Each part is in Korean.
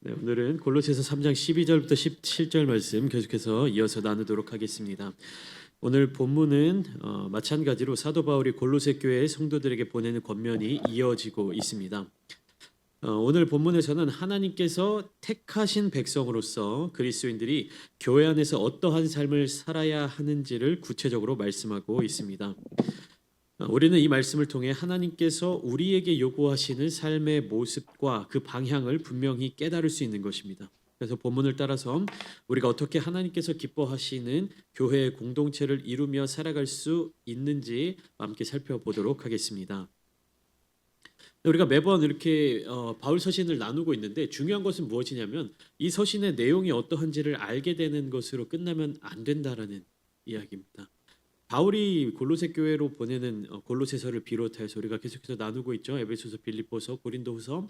네, 오늘은 골로새서 3장 12절부터 17절 말씀 계속해서 이어서 나누도록 하겠습니다. 오늘 본문은 마찬가지로 사도 바울이 골로새 교회의 성도들에게 보내는 권면이 이어지고 있습니다. 오늘 본문에서는 하나님께서 택하신 백성으로서 그리스도인들이 교회 안에서 어떠한 삶을 살아야 하는지를 구체적으로 말씀하고 있습니다. 우리는 이 말씀을 통해 하나님께서 우리에게 요구하시는 삶의 모습과 그 방향을 분명히 깨달을 수 있는 것입니다. 그래서 본문을 따라서 우리가 어떻게 하나님께서 기뻐하시는 교회의 공동체를 이루며 살아갈 수 있는지 함께 살펴보도록 하겠습니다. 우리가 매번 이렇게 바울 서신을 나누고 있는데 중요한 것은 무엇이냐면 이 서신의 내용이 어떠한지를 알게 되는 것으로 끝나면 안 된다라는 이야기입니다. 바울이 골로새 교회로 보내는 골로새서를 비롯해서 우리가 계속해서 나누고 있죠. 에베소서, 빌립보서, 고린도후서.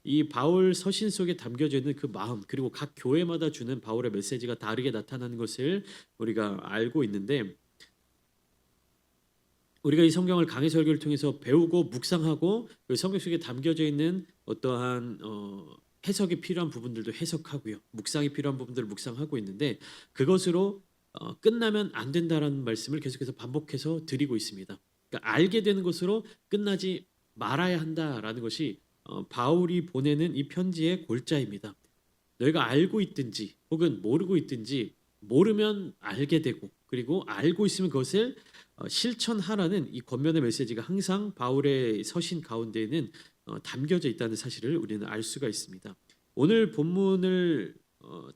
이 바울 서신 속에 담겨져 있는 그 마음, 그리고 각 교회마다 주는 바울의 메시지가 다르게 나타나는 것을 우리가 알고 있는데, 우리가 이 성경을 강해 설교를 통해서 배우고 묵상하고 그 성경 속에 담겨져 있는 어떠한 해석이 필요한 부분들도 해석하고요, 묵상이 필요한 부분들을 묵상하고 있는데, 그것으로 끝나면 안 된다라는 말씀을 계속해서 반복해서 드리고 있습니다. 그러니까 알게 되는 것으로 끝나지 말아야 한다라는 것이 바울이 보내는 이 편지의 골자입니다. 너희가 알고 있든지 혹은 모르고 있든지, 모르면 알게 되고, 그리고 알고 있으면 그것을 실천하라는 이 권면의 메시지가 항상 바울의 서신 가운데에는 담겨져 있다는 사실을 우리는 알 수가 있습니다. 오늘 본문을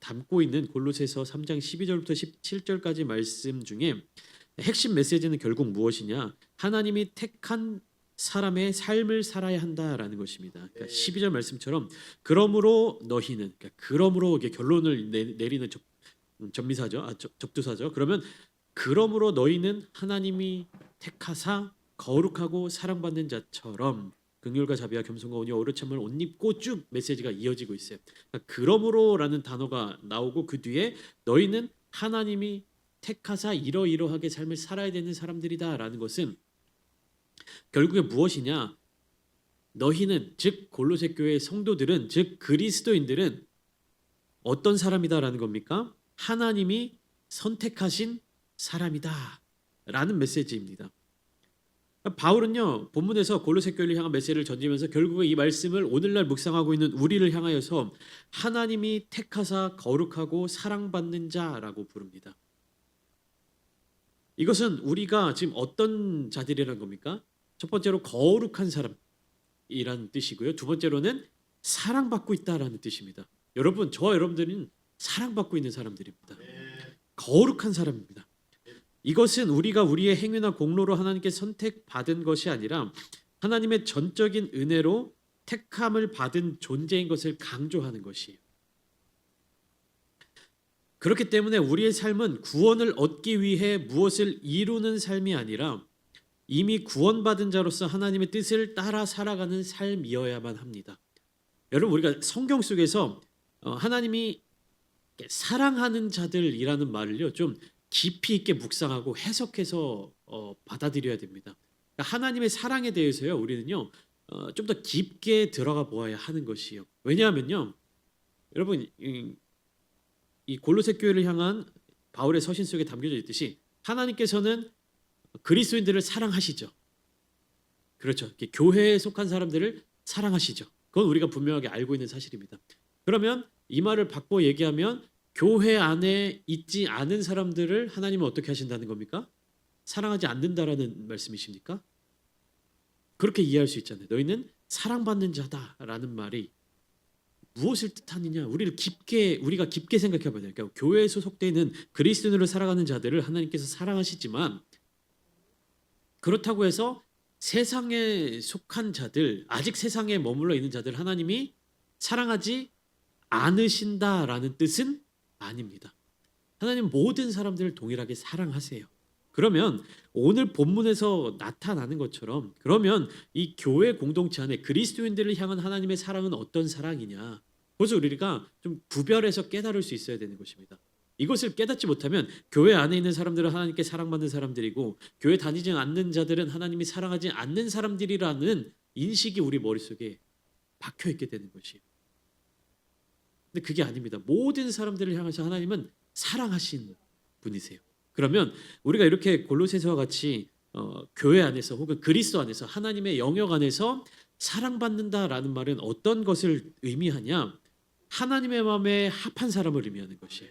담고 있는 골로새서 3장 12절부터 17절까지 말씀 중에 핵심 메시지는 결국 무엇이냐? 하나님이 택한 사람의 삶을 살아야 한다라는 것입니다. 그러니까 12절 말씀처럼 그러므로 너희는, 그러니까 그러므로 이게 결론을 내리는 접미사죠. 접두사죠. 그러면 그러므로 너희는 하나님이 택하사 거룩하고 사랑받는 자처럼 긍휼과 자비와 겸손과 온유와 오래 참음을 옷 입고 쭉 메시지가 이어지고 있어요. 그러니까 그러므로라는 단어가 나오고 그 뒤에 너희는 하나님이 택하사 이러이러하게 삶을 살아야 되는 사람들이다라는 것은 결국에 무엇이냐? 너희는, 즉 골로새 교회의 성도들은, 즉 그리스도인들은 어떤 사람이다라는 겁니까? 하나님이 선택하신 사람이다 라는 메시지입니다. 바울은요, 본문에서 골로새 교회를 향한 메시지를 전지면서 결국에 이 말씀을 오늘날 묵상하고 있는 우리를 향하여서 하나님이 택하사 거룩하고 사랑받는 자라고 부릅니다. 이것은 우리가 지금 어떤 자들이라는 겁니까? 첫 번째로 거룩한 사람이라는 뜻이고요, 두 번째로는 사랑받고 있다라는 뜻입니다. 여러분, 저와 여러분들은 사랑받고 있는 사람들입니다. 거룩한 사람입니다. 이것은 우리가 우리의 행위나 공로로 하나님께 선택받은 것이 아니라 하나님의 전적인 은혜로 택함을 받은 존재인 것을 강조하는 것이에요. 그렇기 때문에 우리의 삶은 구원을 얻기 위해 무엇을 이루는 삶이 아니라 이미 구원받은 자로서 하나님의 뜻을 따라 살아가는 삶이어야만 합니다. 여러분, 우리가 성경 속에서 하나님이 사랑하는 자들이라는 말을요, 좀 깊이 있게 묵상하고 해석해서 받아들여야 됩니다. 그러니까 하나님의 사랑에 대해서요, 우리는요 좀 더 깊게 들어가 보아야 하는 것이요. 왜냐하면요, 여러분, 이 골로새 교회를 향한 바울의 서신 속에 담겨져 있듯이 하나님께서는 그리스도인들을 사랑하시죠. 그렇죠. 교회에 속한 사람들을 사랑하시죠. 그건 우리가 분명하게 알고 있는 사실입니다. 그러면 이 말을 바꿔 얘기하면 교회 안에 있지 않은 사람들을 하나님은 어떻게 하신다는 겁니까? 사랑하지 않는다라는 말씀이십니까? 그렇게 이해할 수 있잖아요. 너희는 사랑받는 자다라는 말이 무엇을 뜻하느냐? 우리가 깊게 생각해 봐야 돼요. 그러니까 교회에 소속되어 있는 그리스도인으로 살아가는 자들을 하나님께서 사랑하시지만, 그렇다고 해서 세상에 속한 자들, 아직 세상에 머물러 있는 자들 하나님이 사랑하지 않으신다라는 뜻은 아닙니다. 하나님 모든 사람들을 동일하게 사랑하세요. 그러면 오늘 본문에서 나타나는 것처럼, 그러면 이 교회 공동체 안에 그리스도인들을 향한 하나님의 사랑은 어떤 사랑이냐? 그래서 우리가 좀 구별해서 깨달을 수 있어야 되는 것입니다. 이것을 깨닫지 못하면 교회 안에 있는 사람들은 하나님께 사랑받는 사람들이고, 교회 다니지 않는 자들은 하나님이 사랑하지 않는 사람들이라는 인식이 우리 머릿속에 박혀 있게 되는 것이에요. 근데 그게 아닙니다. 모든 사람들을 향해서 하나님은 사랑하신 분이세요. 그러면 우리가 이렇게 골로새서와 같이 교회 안에서 혹은 그리스도 안에서 하나님의 영역 안에서 사랑받는다라는 말은 어떤 것을 의미하냐? 하나님의 마음에 합한 사람을 의미하는 것이에요.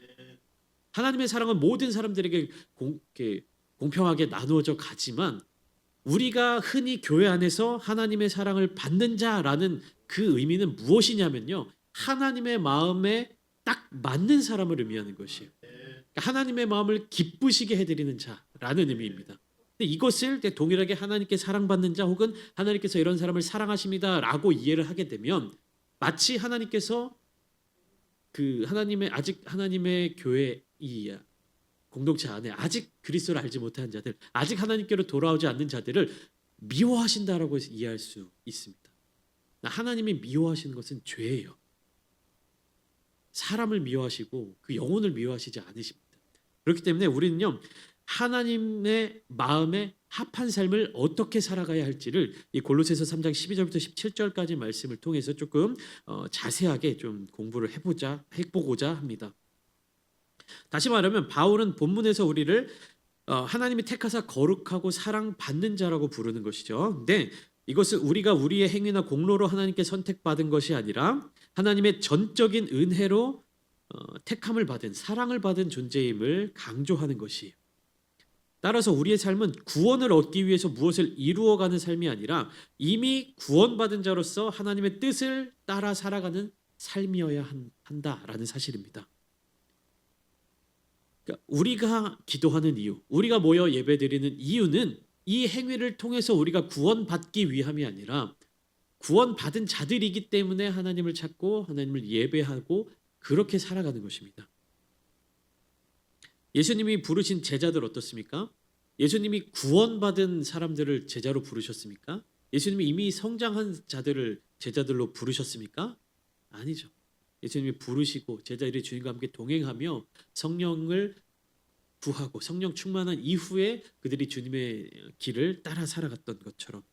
하나님의 사랑은 모든 사람들에게 이렇게 공평하게 나누어져 가지만 우리가 흔히 교회 안에서 하나님의 사랑을 받는 자라는 그 의미는 무엇이냐면요. 하나님의 마음에 딱 맞는 사람을 의미하는 것이에요. 그러니까 하나님의 마음을 기쁘시게 해드리는 자라는 의미입니다. 근데 이것을 동일하게 하나님께 사랑받는 자 혹은 하나님께서 이런 사람을 사랑하십니다라고 이해를 하게 되면 마치 하나님께서 그 하나님의 교회 이 공동체 안에 아직 그리스도를 알지 못한 자들, 아직 하나님께로 돌아오지 않는 자들을 미워하신다라고 이해할 수 있습니다. 하나님이 미워하시는 것은 죄예요. 사람을 미워하시고 그 영혼을 미워하시지 않으십니다. 그렇기 때문에 우리는요 하나님의 마음에 합한 삶을 어떻게 살아가야 할지를 이 골로새서 3장 12절부터 17절까지 말씀을 통해서 조금 자세하게 좀 공부를 해보고자 합니다. 다시 말하면 바울은 본문에서 우리를 하나님이 택하사 거룩하고 사랑받는 자라고 부르는 것이죠. 근데 이것은 우리가 우리의 행위나 공로로 하나님께 선택받은 것이 아니라 하나님의 전적인 은혜로 택함을 받은 사랑을 받은 존재임을 강조하는 것이에요. 따라서 우리의 삶은 구원을 얻기 위해서 무엇을 이루어가는 삶이 아니라 이미 구원받은 자로서 하나님의 뜻을 따라 살아가는 삶이어야 한다라는 사실입니다. 그러니까 우리가 기도하는 이유, 우리가 모여 예배드리는 이유는 이 행위를 통해서 우리가 구원받기 위함이 아니라 구원받은 자들이기 때문에 하나님을 찾고 하나님을 예배하고 그렇게 살아가는 것입니다. 예수님이 부르신 제자들 어떻습니까? 예수님이 구원받은 사람들을 제자로 부르셨습니까? 예수님이 이미 성장한 자들을 제자들로 부르셨습니까? 아니죠. 예수님이 부르시고 제자들이 주님과 함께 동행하며 성령을 구하고 성령 충만한 이후에 그들이 주님의 길을 따라 살아갔던 것처럼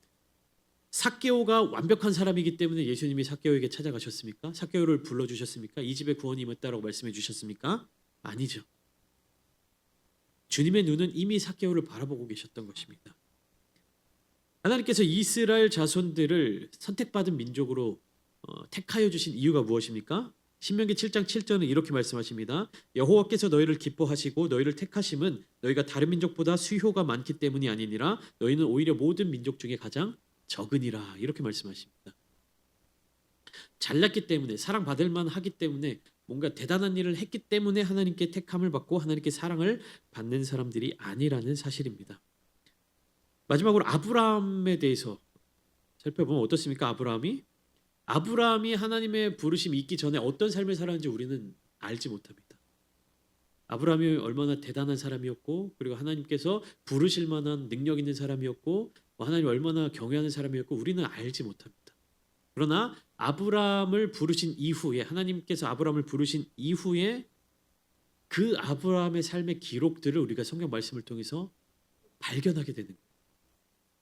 삭개오가 완벽한 사람이기 때문에 예수님이 삭개오에게 찾아가셨습니까? 삭개오를 불러주셨습니까? 이 집에 구원이 임했다라고 말씀해 주셨습니까? 아니죠. 주님의 눈은 이미 삭개오를 바라보고 계셨던 것입니다. 하나님께서 이스라엘 자손들을 선택받은 민족으로 택하여 주신 이유가 무엇입니까? 신명기 7장 7절은 이렇게 말씀하십니다. 여호와께서 너희를 기뻐하시고 너희를 택하심은 너희가 다른 민족보다 수효가 많기 때문이 아니니라 너희는 오히려 모든 민족 중에 가장 적으니라 이렇게 말씀하십니다. 잘났기 때문에 사랑받을 만하기 때문에 뭔가 대단한 일을 했기 때문에 하나님께 택함을 받고 하나님께 사랑을 받는 사람들이 아니라는 사실입니다. 마지막으로 아브라함에 대해서 살펴보면 어떻습니까? 아브라함이 하나님의 부르심이 있기 전에 어떤 삶을 살았는지 우리는 알지 못합니다. 아브라함이 얼마나 대단한 사람이었고 그리고 하나님께서 부르실 만한 능력 있는 사람이었고 하나님 얼마나 경외하는 사람이었고 우리는 알지 못합니다. 그러나 아브라함을 부르신 이후에 하나님께서 아브라함을 부르신 이후에 그 아브라함의 삶의 기록들을 우리가 성경 말씀을 통해서 발견하게 되는 거예요.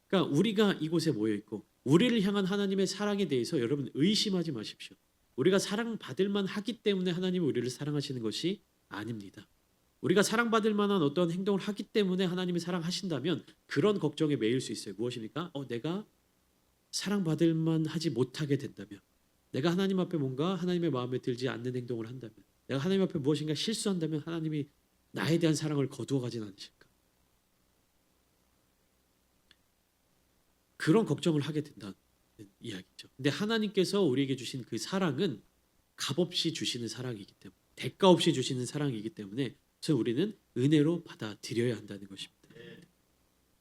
그러니까 우리가 이곳에 모여 있고 우리를 향한 하나님의 사랑에 대해서 여러분 의심하지 마십시오. 우리가 사랑받을 만하기 때문에 하나님이 우리를 사랑하시는 것이 아닙니다. 우리가 사랑받을 만한 어떤 행동을 하기 때문에 하나님이 사랑하신다면 그런 걱정에 매일 수 있어요. 무엇입니까? 내가 사랑받을 만하지 못하게 된다면 내가 하나님 앞에 뭔가 하나님의 마음에 들지 않는 행동을 한다면 내가 하나님 앞에 무엇인가 실수한다면 하나님이 나에 대한 사랑을 거두어 가진 않으실까? 그런 걱정을 하게 된다는 이야기죠. 근데 하나님께서 우리에게 주신 그 사랑은 값없이 주시는 사랑이기 때문에 대가 없이 주시는 사랑이기 때문에 그래서 우리는 은혜로 받아들여야 한다는 것입니다.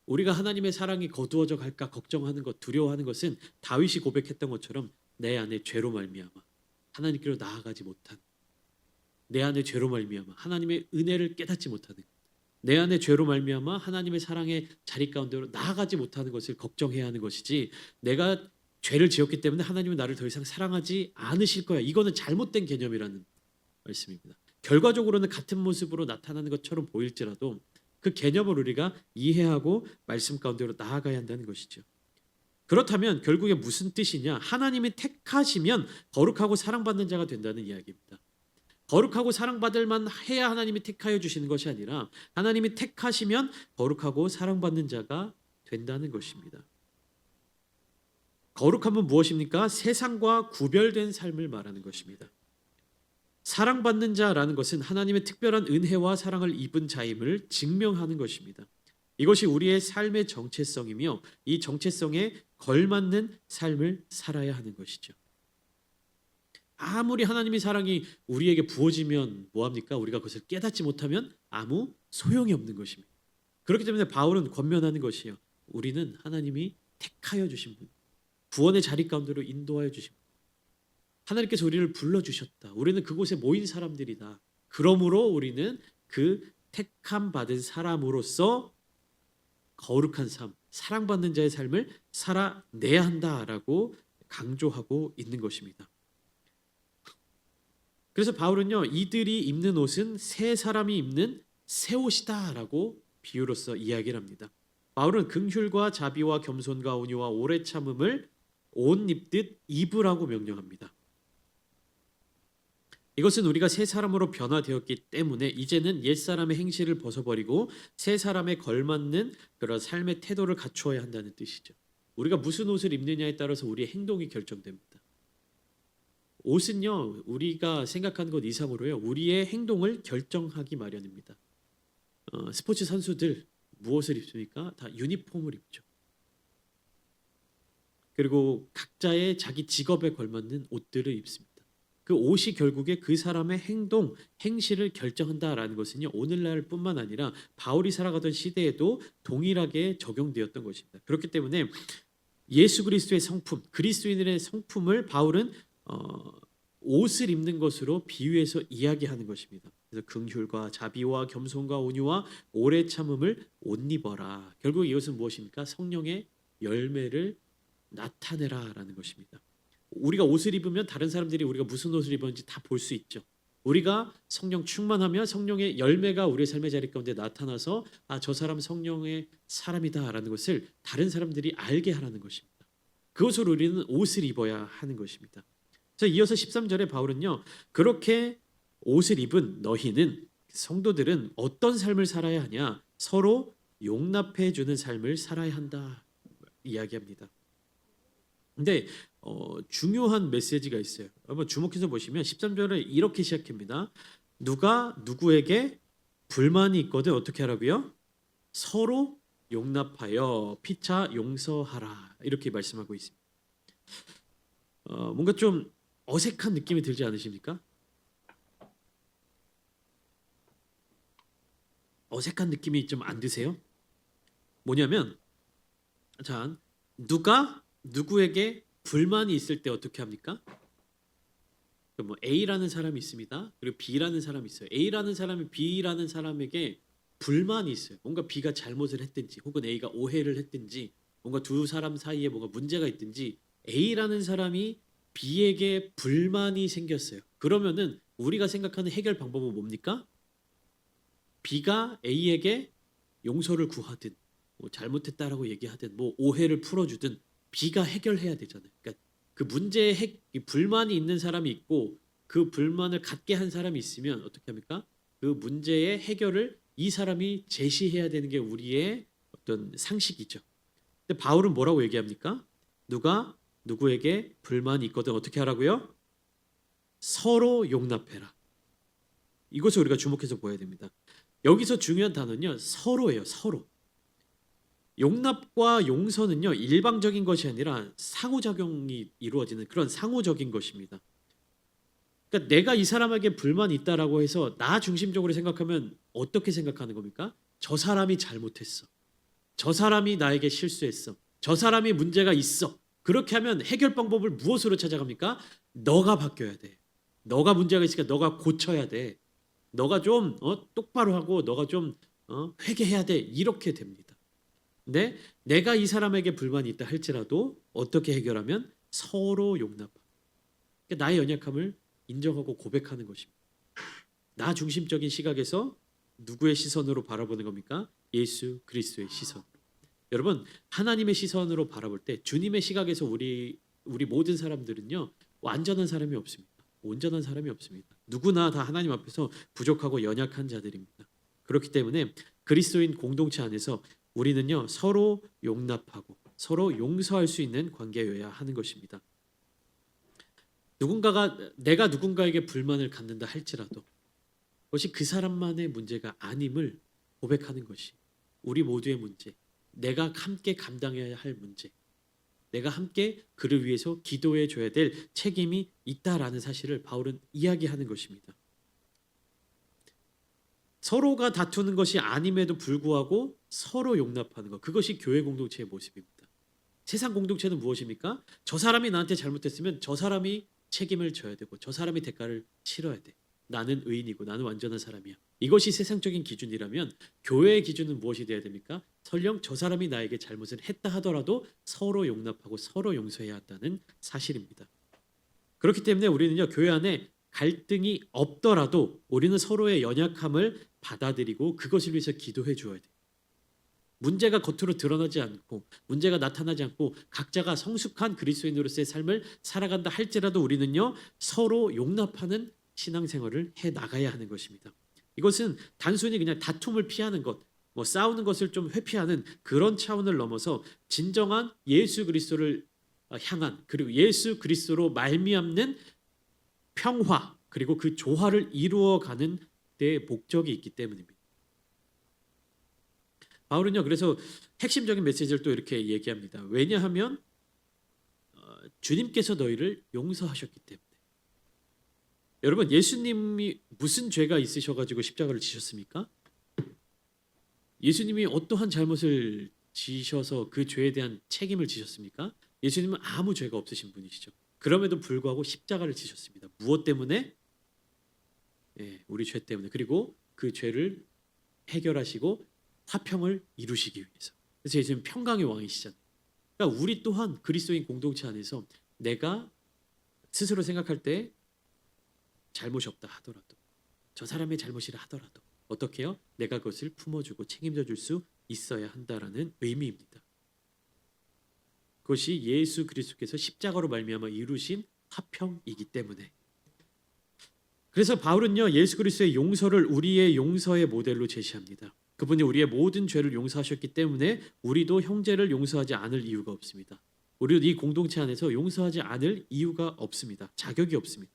우리가 하나님의 사랑이 거두어져 갈까 걱정하는 것, 두려워하는 것은 다윗이 고백했던 것처럼 내 안에 죄로 말미암아 하나님께로 나아가지 못한 내 안에 죄로 말미암아 하나님의 은혜를 깨닫지 못하는 것, 내 안에 죄로 말미암아 하나님의 사랑의 자리 가운데로 나아가지 못하는 것을 걱정해야 하는 것이지 내가 죄를 지었기 때문에 하나님은 나를 더 이상 사랑하지 않으실 거야. 이거는 잘못된 개념이라는 말씀입니다. 결과적으로는 같은 모습으로 나타나는 것처럼 보일지라도 그 개념을 우리가 이해하고 말씀 가운데로 나아가야 한다는 것이죠. 그렇다면 결국에 무슨 뜻이냐? 하나님이 택하시면 거룩하고 사랑받는 자가 된다는 이야기입니다. 거룩하고 사랑받을 만 해야 하나님이 택하여 주시는 것이 아니라 하나님이 택하시면 거룩하고 사랑받는 자가 된다는 것입니다. 거룩함은 무엇입니까? 세상과 구별된 삶을 말하는 것입니다. 사랑받는 자라는 것은 하나님의 특별한 은혜와 사랑을 입은 자임을 증명하는 것입니다. 이것이 우리의 삶의 정체성이며 이 정체성에 걸맞는 삶을 살아야 하는 것이죠. 아무리 하나님의 사랑이 우리에게 부어지면 뭐합니까? 우리가 그것을 깨닫지 못하면 아무 소용이 없는 것입니다. 그렇기 때문에 바울은 권면하는 것이요. 우리는 하나님이 택하여 주신 분, 구원의 자리 가운데로 인도하여 주신 분, 하나님께서 우리를 불러주셨다. 우리는 그곳에 모인 사람들이다. 그러므로 우리는 그 택함 받은 사람으로서 거룩한 삶, 사랑받는 자의 삶을 살아내야 한다라고 강조하고 있는 것입니다. 그래서 바울은요, 이들이 입는 옷은 새 사람이 입는 새 옷이다라고 비유로서 이야기를 합니다. 바울은 긍휼과 자비와 겸손과 온유와 오래 참음을 옷 입듯 입으라고 명령합니다. 이것은 우리가 새 사람으로 변화되었기 때문에 이제는 옛 사람의 행실을 벗어버리고 새 사람에 걸맞는 그런 삶의 태도를 갖추어야 한다는 뜻이죠. 우리가 무슨 옷을 입느냐에 따라서 우리의 행동이 결정됩니다. 옷은요, 우리가 생각하는 것 이상으로요, 우리의 행동을 결정하기 마련입니다. 스포츠 선수들 무엇을 입습니까? 다 유니폼을 입죠. 그리고 각자의 자기 직업에 걸맞는 옷들을 입습니다. 그 옷이 결국에 그 사람의 행동, 행실을 결정한다라는 것은요, 오늘날뿐만 아니라 바울이 살아가던 시대에도 동일하게 적용되었던 것입니다. 그렇기 때문에 예수 그리스도의 성품, 그리스도인의 성품을 바울은 옷을 입는 것으로 비유해서 이야기하는 것입니다. 그래서 긍휼과 자비와 겸손과 온유와 오래 참음을 옷 입어라. 결국 이것은 무엇입니까? 성령의 열매를 나타내라라는 것입니다. 우리가 옷을 입으면 다른 사람들이 우리가 무슨 옷을 입었는지 다 볼 수 있죠. 우리가 성령 충만하면 성령의 열매가 우리의 삶의 자리 가운데 나타나서 저 사람 성령의 사람이다라는 것을 다른 사람들이 알게 하라는 것입니다. 그것으로 우리는 옷을 입어야 하는 것입니다. 자, 이어서 13절에 바울은요, 그렇게 옷을 입은 너희는, 성도들은 어떤 삶을 살아야 하냐? 서로 용납해 주는 삶을 살아야 한다 이야기합니다. 근데 중요한 메시지가 있어요. 한번 주목해서 보시면 13절을 이렇게 시작합니다. 누가 누구에게 불만이 있거든 어떻게 하라고요? 서로 용납하여 피차 용서하라 이렇게 말씀하고 있습니다. 뭔가 좀 어색한 느낌이 들지 않으십니까? 어색한 느낌이 좀 안 드세요? 뭐냐면, 자, 누가 누구에게 불만이 있을 때 어떻게 합니까? 뭐 A라는 사람이 있습니다. 그리고 B라는 사람이 있어요. A라는 사람이 B라는 사람에게 불만이 있어요. 뭔가 B가 잘못을 했든지 혹은 A가 오해를 했든지 뭔가 두 사람 사이에 뭔가 문제가 있든지 A라는 사람이 B에게 불만이 생겼어요. 그러면은 우리가 생각하는 해결 방법은 뭡니까? B가 A에게 용서를 구하든 뭐 잘못했다라고 얘기하든 뭐 오해를 풀어주든 B가 해결해야 되잖아요. 그러니까 그 문제에 불만이 있는 사람이 있고 그 불만을 갖게 한 사람이 있으면 어떻게 합니까? 그 문제의 해결을 이 사람이 제시해야 되는 게 우리의 어떤 상식이죠. 근데 바울은 뭐라고 얘기합니까? 누가 누구에게 불만이 있거든 어떻게 하라고요? 서로 용납해라. 이것을 우리가 주목해서 보아야 됩니다. 여기서 중요한 단어는요, 서로예요. 서로. 용납과 용서는요, 일방적인 것이 아니라 상호작용이 이루어지는 그런 상호적인 것입니다. 그러니까 내가 이 사람에게 불만이 있다라고 해서 나 중심적으로 생각하면 어떻게 생각하는 겁니까? 저 사람이 잘못했어. 저 사람이 나에게 실수했어. 저 사람이 문제가 있어. 그렇게 하면 해결 방법을 무엇으로 찾아갑니까? 너가 바뀌어야 돼. 너가 문제가 있으니까 너가 고쳐야 돼. 너가 좀 똑바로 하고 너가 좀 회개해야 돼. 이렇게 됩니다. 근데 내가 이 사람에게 불만이 있다 할지라도 어떻게 해결하면 서로 용납하고 그러니까 나의 연약함을 인정하고 고백하는 것입니다. 나 중심적인 시각에서 누구의 시선으로 바라보는 겁니까? 예수 그리스도의 시선. 여러분, 하나님의 시선으로 바라볼 때 주님의 시각에서 우리 모든 사람들은요, 완전한 사람이 없습니다. 온전한 사람이 없습니다. 누구나 다 하나님 앞에서 부족하고 연약한 자들입니다. 그렇기 때문에 그리스도인 공동체 안에서 우리는요 서로 용납하고 서로 용서할 수 있는 관계여야 하는 것입니다. 내가 누군가에게 불만을 갖는다 할지라도 그것이 그 사람만의 문제가 아님을 고백하는 것이 우리 모두의 문제, 내가 함께 감당해야 할 문제, 내가 함께 그를 위해서 기도해 줘야 될 책임이 있다라는 사실을 바울은 이야기하는 것입니다. 서로가 다투는 것이 아님에도 불구하고 서로 용납하는 것, 그것이 교회 공동체의 모습입니다. 세상 공동체는 무엇입니까? 저 사람이 나한테 잘못했으면 저 사람이 책임을 져야 되고 저 사람이 대가를 치러야 돼. 나는 의인이고 나는 완전한 사람이야. 이것이 세상적인 기준이라면 교회의 기준은 무엇이 되어야 됩니까? 설령 저 사람이 나에게 잘못을 했다 하더라도 서로 용납하고 서로 용서해야 한다는 사실입니다. 그렇기 때문에 우리는요 교회 안에 갈등이 없더라도 우리는 서로의 연약함을 받아들이고 그것을 위해서 기도해 주어야 돼요. 문제가 겉으로 드러나지 않고 문제가 나타나지 않고 각자가 성숙한 그리스도인으로서의 삶을 살아간다 할지라도 우리는요 서로 용납하는 신앙생활을 해 나가야 하는 것입니다. 이것은 단순히 그냥 다툼을 피하는 것, 싸우는 것을 좀 회피하는 그런 차원을 넘어서 진정한 예수 그리스도를 향한 그리고 예수 그리스도로 말미암는 평화 그리고 그 조화를 이루어가는 데 목적이 있기 때문입니다. 바울은요 그래서 핵심적인 메시지를 또 이렇게 얘기합니다. 왜냐하면 주님께서 너희를 용서하셨기 때문에. 여러분 예수님이 무슨 죄가 있으셔가지고 십자가를 지셨습니까? 예수님이 어떠한 잘못을 지셔서 그 죄에 대한 책임을 지셨습니까? 예수님은 아무 죄가 없으신 분이시죠. 그럼에도 불구하고 십자가를 지셨습니다. 무엇 때문에? 우리 죄 때문에. 그리고 그 죄를 해결하시고 화평을 이루시기 위해서. 그래서 예수님 평강의 왕이시잖아요. 그러니까 우리 또한 그리스도인 공동체 안에서 내가 스스로 생각할 때 잘못이 없다 하더라도 저 사람의 잘못이라 하더라도 어떻게 해요? 내가 그것을 품어주고 책임져 줄 수 있어야 한다라는 의미입니다. 그것이 예수 그리스도께서 십자가로 말미암아 이루신 화평이기 때문에. 그래서 바울은요 예수 그리스도의 용서를 우리의 용서의 모델로 제시합니다. 그분이 우리의 모든 죄를 용서하셨기 때문에 우리도 형제를 용서하지 않을 이유가 없습니다. 우리도 이 공동체 안에서 용서하지 않을 이유가 없습니다. 자격이 없습니다.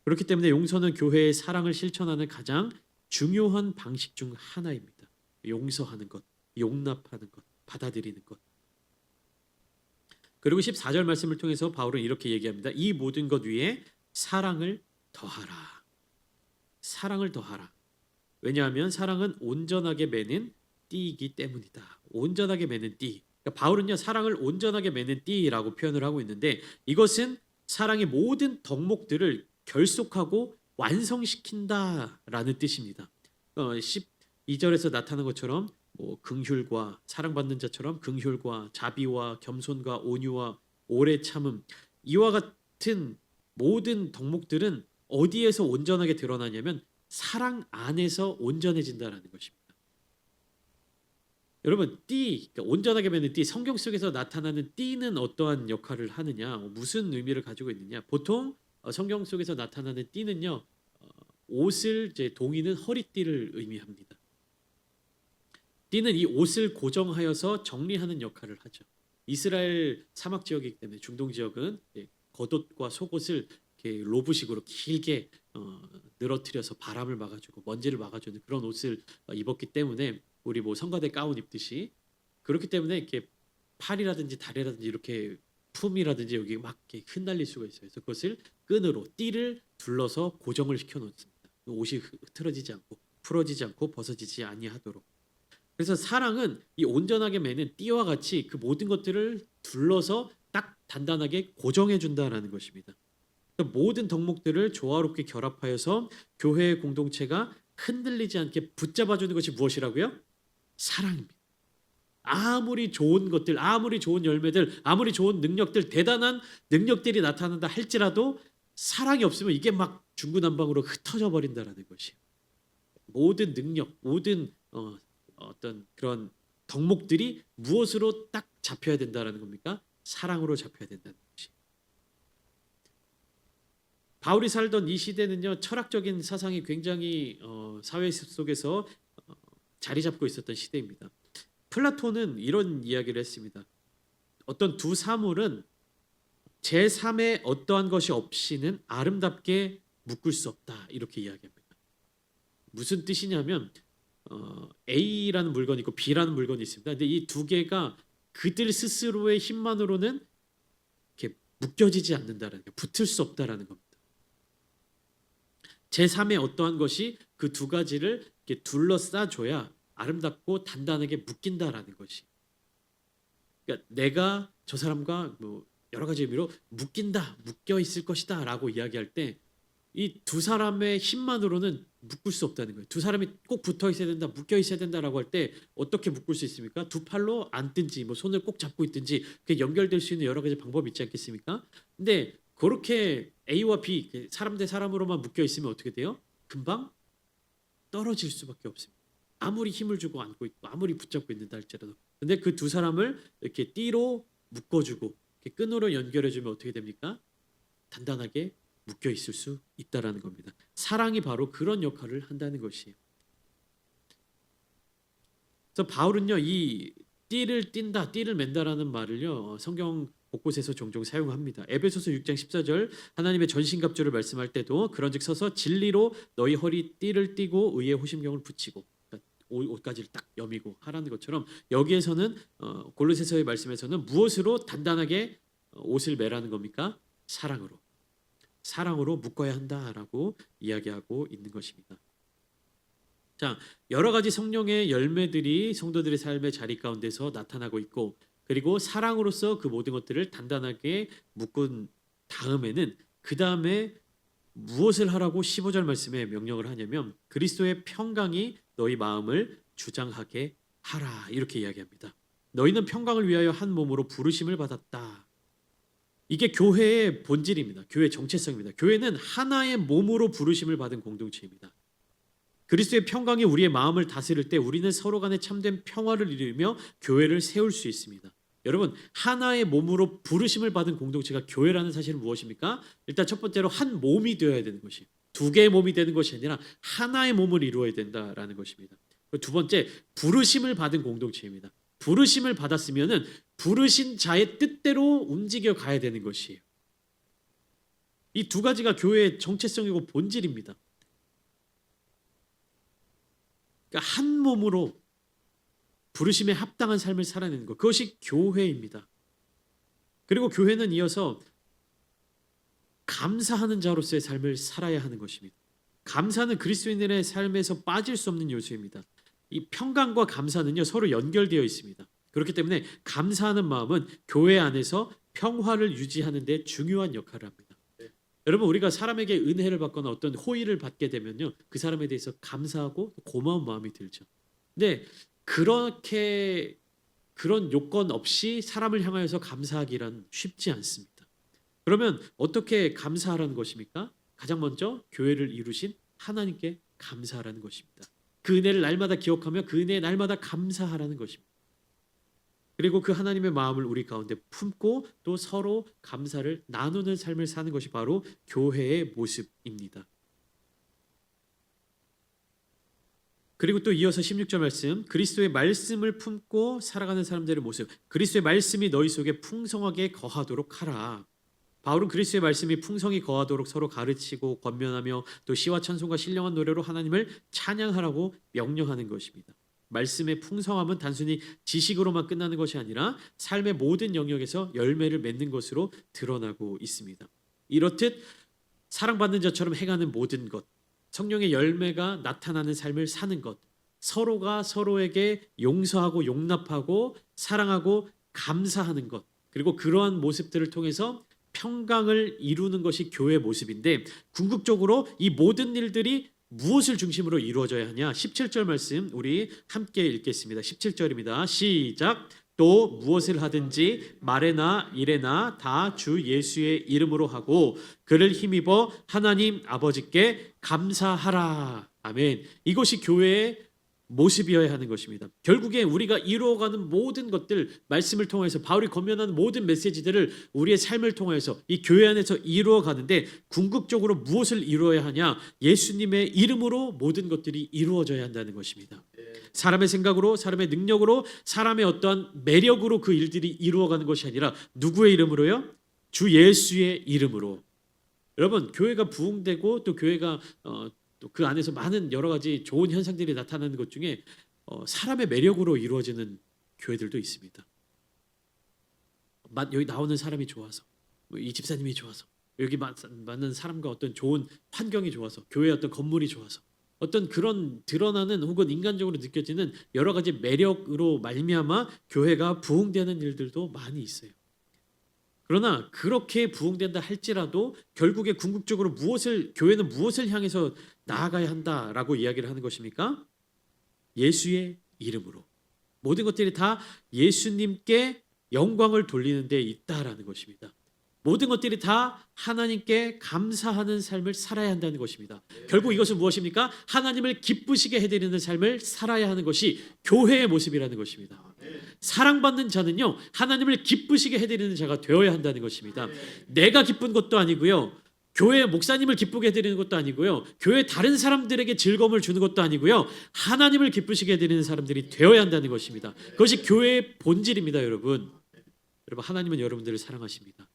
그렇기 때문에 용서는 교회의 사랑을 실천하는 가장 중요한 방식 중 하나입니다. 용서하는 것, 용납하는 것, 받아들이는 것. 그리고 14절 말씀을 통해서 바울은 이렇게 얘기합니다. 이 모든 것 위에 사랑을 더하라. 사랑을 더하라. 왜냐하면 사랑은 온전하게 매는 띠이기 때문이다. 온전하게 매는 띠. 그러니까 바울은요 사랑을 온전하게 매는 띠라고 표현을 하고 있는데 이것은 사랑의 모든 덕목들을 결속하고 완성시킨다라는 뜻입니다. 12절에서 나타난 것처럼 긍휼과 사랑받는 자처럼 긍휼과 자비와 겸손과 온유와 오래 참음 이와 같은 모든 덕목들은 어디에서 온전하게 드러나냐면 사랑 안에서 온전해진다라는 것입니다. 여러분 띠, 그러니까 온전하게 맺는 띠, 성경 속에서 나타나는 띠는 어떠한 역할을 하느냐, 무슨 의미를 가지고 있느냐. 보통 성경 속에서 나타나는 띠는요, 옷을 이제 동이는 허리띠를 의미합니다. 띠는 이 옷을 고정하여서 정리하는 역할을 하죠. 이스라엘 사막 지역이기 때문에 중동 지역은 겉옷과 속옷을 이렇게 로브식으로 길게 늘어뜨려서 바람을 막아주고 먼지를 막아주는 그런 옷을 입었기 때문에 우리 성가대 가운 입듯이 그렇기 때문에 이렇게 팔이라든지 다리라든지 이렇게 품이라든지 여기 막 이렇게 흩날릴 수가 있어요. 그래서 그것을 끈으로 띠를 둘러서 고정을 시켜 놓습니다. 옷이 흐트러지지 않고 풀어지지 않고 벗어지지 아니하도록. 그래서 사랑은 이 온전하게 매는 띠와 같이 그 모든 것들을 둘러서 딱 단단하게 고정해 준다라는 것입니다. 모든 덕목들을 조화롭게 결합하여서 교회의 공동체가 흔들리지 않게 붙잡아주는 것이 무엇이라고요? 사랑입니다. 아무리 좋은 것들, 아무리 좋은 열매들, 아무리 좋은 능력들, 대단한 능력들이 나타난다 할지라도 사랑이 없으면 이게 막 중구난방으로 흩어져 버린다라는 것이에요. 모든 능력, 모든 어떤 그런 덕목들이 무엇으로 딱 잡혀야 된다라는 겁니까? 사랑으로 잡혀야 된다는 것이. 바울이 살던 이 시대는요, 철학적인 사상이 굉장히 사회 속에서 어, 자리 잡고 있었던 시대입니다. 플라톤은 이런 이야기를 했습니다. 어떤 두 사물은 제3의 어떠한 것이 없이는 아름답게 묶을 수 없다, 이렇게 이야기합니다. 무슨 뜻이냐면 A라는 물건이 있고 B라는 물건이 있습니다. 근데 이 두 개가 그들 스스로의 힘만으로는 이렇게 묶여지지 않는다라는 게, 붙을 수 없다라는 겁니다. 제3의 어떠한 것이 그 두 가지를 이렇게 둘러싸줘야 아름답고 단단하게 묶인다라는 것이. 그러니까 내가 저 사람과 뭐 여러 가지 의미로 묶여 있을 것이다라고 이야기할 때 이 두 사람의 힘만으로는 묶을 수 없다는 거예요. 두 사람이 꼭 붙어 있어야 된다, 묶여 있어야 된다라고 할 때 어떻게 묶을 수 있습니까? 두 팔로 앉든지 뭐 손을 꼭 잡고 있든지 그게 연결될 수 있는 여러 가지 방법이 있지 않겠습니까? 근데 그렇게 A와 B, 사람 대 사람으로만 묶여 있으면 어떻게 돼요? 금방 떨어질 수밖에 없습니다. 아무리 힘을 주고 안고 있고 아무리 붙잡고 있는다 할지라도. 근데 그 두 사람을 이렇게 띠로 묶어주고 이렇게 끈으로 연결해주면 어떻게 됩니까? 단단하게 묶여 있을 수 있다라는 겁니다. 사랑이 바로 그런 역할을 한다는 것이에요. 그래서 바울은요, 이 띠를 띈다, 띠를 맨다라는 말을요, 성경 곳곳에서 종종 사용합니다. 에베소서 6장 14절 하나님의 전신갑주를 말씀할 때도 그런즉 서서 진리로 너희 허리 띠를 띠고 의의 호심경을 붙이고, 그러니까 옷가지를 딱 여미고 하라는 것처럼 여기에서는 골로새서의 말씀에서는 무엇으로 단단하게 옷을 매라는 겁니까? 사랑으로 묶어야 한다라고 이야기하고 있는 것입니다. 자, 여러 가지 성령의 열매들이 성도들의 삶의 자리 가운데서 나타나고 있고, 그리고 사랑으로서 그 모든 것들을 단단하게 묶은 다음에는 그 다음에 무엇을 하라고 15절 말씀에 명령을 하냐면 그리스도의 평강이 너희 마음을 주장하게 하라, 이렇게 이야기합니다. 너희는 평강을 위하여 한 몸으로 부르심을 받았다. 이게 교회의 본질입니다. 교회의 정체성입니다. 교회는 하나의 몸으로 부르심을 받은 공동체입니다. 그리스도의 평강이 우리의 마음을 다스릴 때 우리는 서로 간에 참된 평화를 이루며 교회를 세울 수 있습니다. 여러분, 하나의 몸으로 부르심을 받은 공동체가 교회라는 사실은 무엇입니까? 일단 첫 번째로 한 몸이 되어야 되는 것이, 두 개의 몸이 되는 것이 아니라 하나의 몸을 이루어야 된다라는 것입니다. 두 번째, 부르심을 받은 공동체입니다. 부르심을 받았으면은 부르신 자의 뜻대로 움직여 가야 되는 것이에요. 이 두 가지가 교회의 정체성이고 본질입니다. 그러니까 한 몸으로 부르심에 합당한 삶을 살아내는 것, 그것이 교회입니다. 그리고 교회는 이어서 감사하는 자로서의 삶을 살아야 하는 것입니다. 감사는 그리스도인들의 삶에서 빠질 수 없는 요소입니다. 이 평강과 감사는요, 서로 연결되어 있습니다. 그렇기 때문에 감사하는 마음은 교회 안에서 평화를 유지하는 데 중요한 역할을 합니다. 여러분, 우리가 사람에게 은혜를 받거나 어떤 호의를 받게 되면요, 그 사람에 대해서 감사하고 고마운 마음이 들죠. 근데 그렇게 그런 요건 없이 사람을 향하여서 감사하기란 쉽지 않습니다. 그러면 어떻게 감사하라는 것입니까? 가장 먼저 교회를 이루신 하나님께 감사하라는 것입니다. 그 은혜를 날마다 기억하며 그 은혜에 날마다 감사하라는 것입니다. 그리고 그 하나님의 마음을 우리 가운데 품고 또 서로 감사를 나누는 삶을 사는 것이 바로 교회의 모습입니다. 그리고 또 이어서 16절 말씀, 그리스도의 말씀을 품고 살아가는 사람들의 모습, 그리스도의 말씀이 너희 속에 풍성하게 거하도록 하라. 바울은 그리스도의 말씀이 풍성히 거하도록 서로 가르치고 권면하며 또 시와 찬송과 신령한 노래로 하나님을 찬양하라고 명령하는 것입니다. 말씀의 풍성함은 단순히 지식으로만 끝나는 것이 아니라 삶의 모든 영역에서 열매를 맺는 것으로 드러나고 있습니다. 이렇듯 사랑받는 자처럼 행하는 모든 것, 성령의 열매가 나타나는 삶을 사는 것, 서로가 서로에게 용서하고 용납하고 사랑하고 감사하는 것, 그리고 그러한 모습들을 통해서 평강을 이루는 것이 교회의 모습인데, 궁극적으로 이 모든 일들이 무엇을 중심으로 이루어져야 하냐? 17절 말씀 우리 함께 읽겠습니다. 17절입니다. 시작. 또 무엇을 하든지 말에나 일에나 다 주 예수의 이름으로 하고 그를 힘입어 하나님 아버지께 감사하라. 아멘. 이것이 교회의 모습이어야 하는 것입니다. 결국에 우리가 이루어가는 모든 것들, 말씀을 통해서 바울이 권면하는 모든 메시지들을 우리의 삶을 통해서 이 교회 안에서 이루어가는데 궁극적으로 무엇을 이루어야 하냐? 예수님의 이름으로 모든 것들이 이루어져야 한다는 것입니다. 사람의 생각으로, 사람의 능력으로, 사람의 어떠한 매력으로 그 일들이 이루어가는 것이 아니라 누구의 이름으로요? 주 예수의 이름으로. 여러분, 교회가 부흥되고 또 교회가 또 그 안에서 많은 여러 가지 좋은 현상들이 나타나는 것 중에 사람의 매력으로 이루어지는 교회들도 있습니다. 여기 나오는 사람이 좋아서, 이 집사님이 좋아서, 여기 맞는 사람과 어떤 좋은 환경이 좋아서, 교회의 어떤 건물이 좋아서, 어떤 그런 드러나는 혹은 인간적으로 느껴지는 여러 가지 매력으로 말미암아 교회가 부흥되는 일들도 많이 있어요. 그러나 그렇게 부흥된다 할지라도 결국에 궁극적으로 교회는 무엇을 향해서 나아가야 한다라고 이야기를 하는 것입니까? 예수의 이름으로. 모든 것들이 다 예수님께 영광을 돌리는 데 있다라는 것입니다. 모든 것들이 다 하나님께 감사하는 삶을 살아야 한다는 것입니다. 결국 이것은 무엇입니까? 하나님을 기쁘시게 해드리는 삶을 살아야 하는 것이 교회의 모습이라는 것입니다. 사랑받는 자는요, 하나님을 기쁘시게 해드리는 자가 되어야 한다는 것입니다. 내가 기쁜 것도 아니고요, 교회 목사님을 기쁘게 해드리는 것도 아니고요, 교회 다른 사람들에게 즐거움을 주는 것도 아니고요, 하나님을 기쁘시게 해드리는 사람들이 되어야 한다는 것입니다. 그것이 교회의 본질입니다. 여러분, 하나님은 여러분들을 사랑하십니다.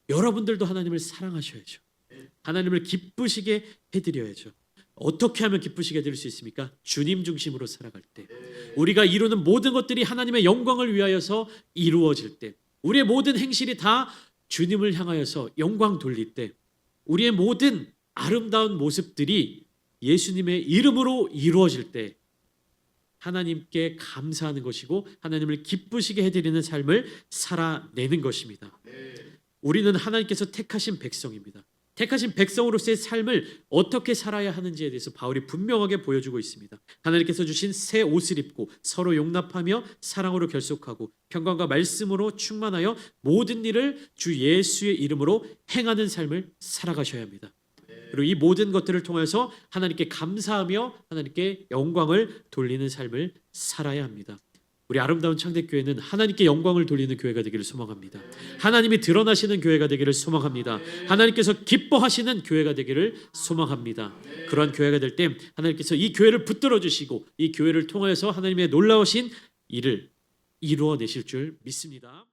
여러분들도 하나님을 사랑하셔야죠. 하나님을 기쁘시게 해드려야죠. 어떻게 하면 기쁘시게 해드릴 수 있습니까? 주님 중심으로 살아갈 때, 우리가 이루는 모든 것들이 하나님의 영광을 위하여서 이루어질 때, 우리의 모든 행실이 다 주님을 향하여서 영광 돌릴 때, 우리의 모든 아름다운 모습들이 예수님의 이름으로 이루어질 때 하나님께 감사하는 것이고 하나님을 기쁘시게 해드리는 삶을 살아내는 것입니다. 우리는 하나님께서 택하신 백성입니다. 택하신 백성으로서의 삶을 어떻게 살아야 하는지에 대해서 바울이 분명하게 보여주고 있습니다. 하나님께서 주신 새 옷을 입고 서로 용납하며 사랑으로 결속하고 평강과 말씀으로 충만하여 모든 일을 주 예수의 이름으로 행하는 삶을 살아가셔야 합니다. 그리고 이 모든 것들을 통해서 하나님께 감사하며 하나님께 영광을 돌리는 삶을 살아야 합니다. 우리 아름다운 창대교회는 하나님께 영광을 돌리는 교회가 되기를 소망합니다. 하나님이 드러나시는 교회가 되기를 소망합니다. 하나님께서 기뻐하시는 교회가 되기를 소망합니다. 그러한 교회가 될 때 하나님께서 이 교회를 붙들어 주시고 이 교회를 통해서 하나님의 놀라우신 일을 이루어내실 줄 믿습니다.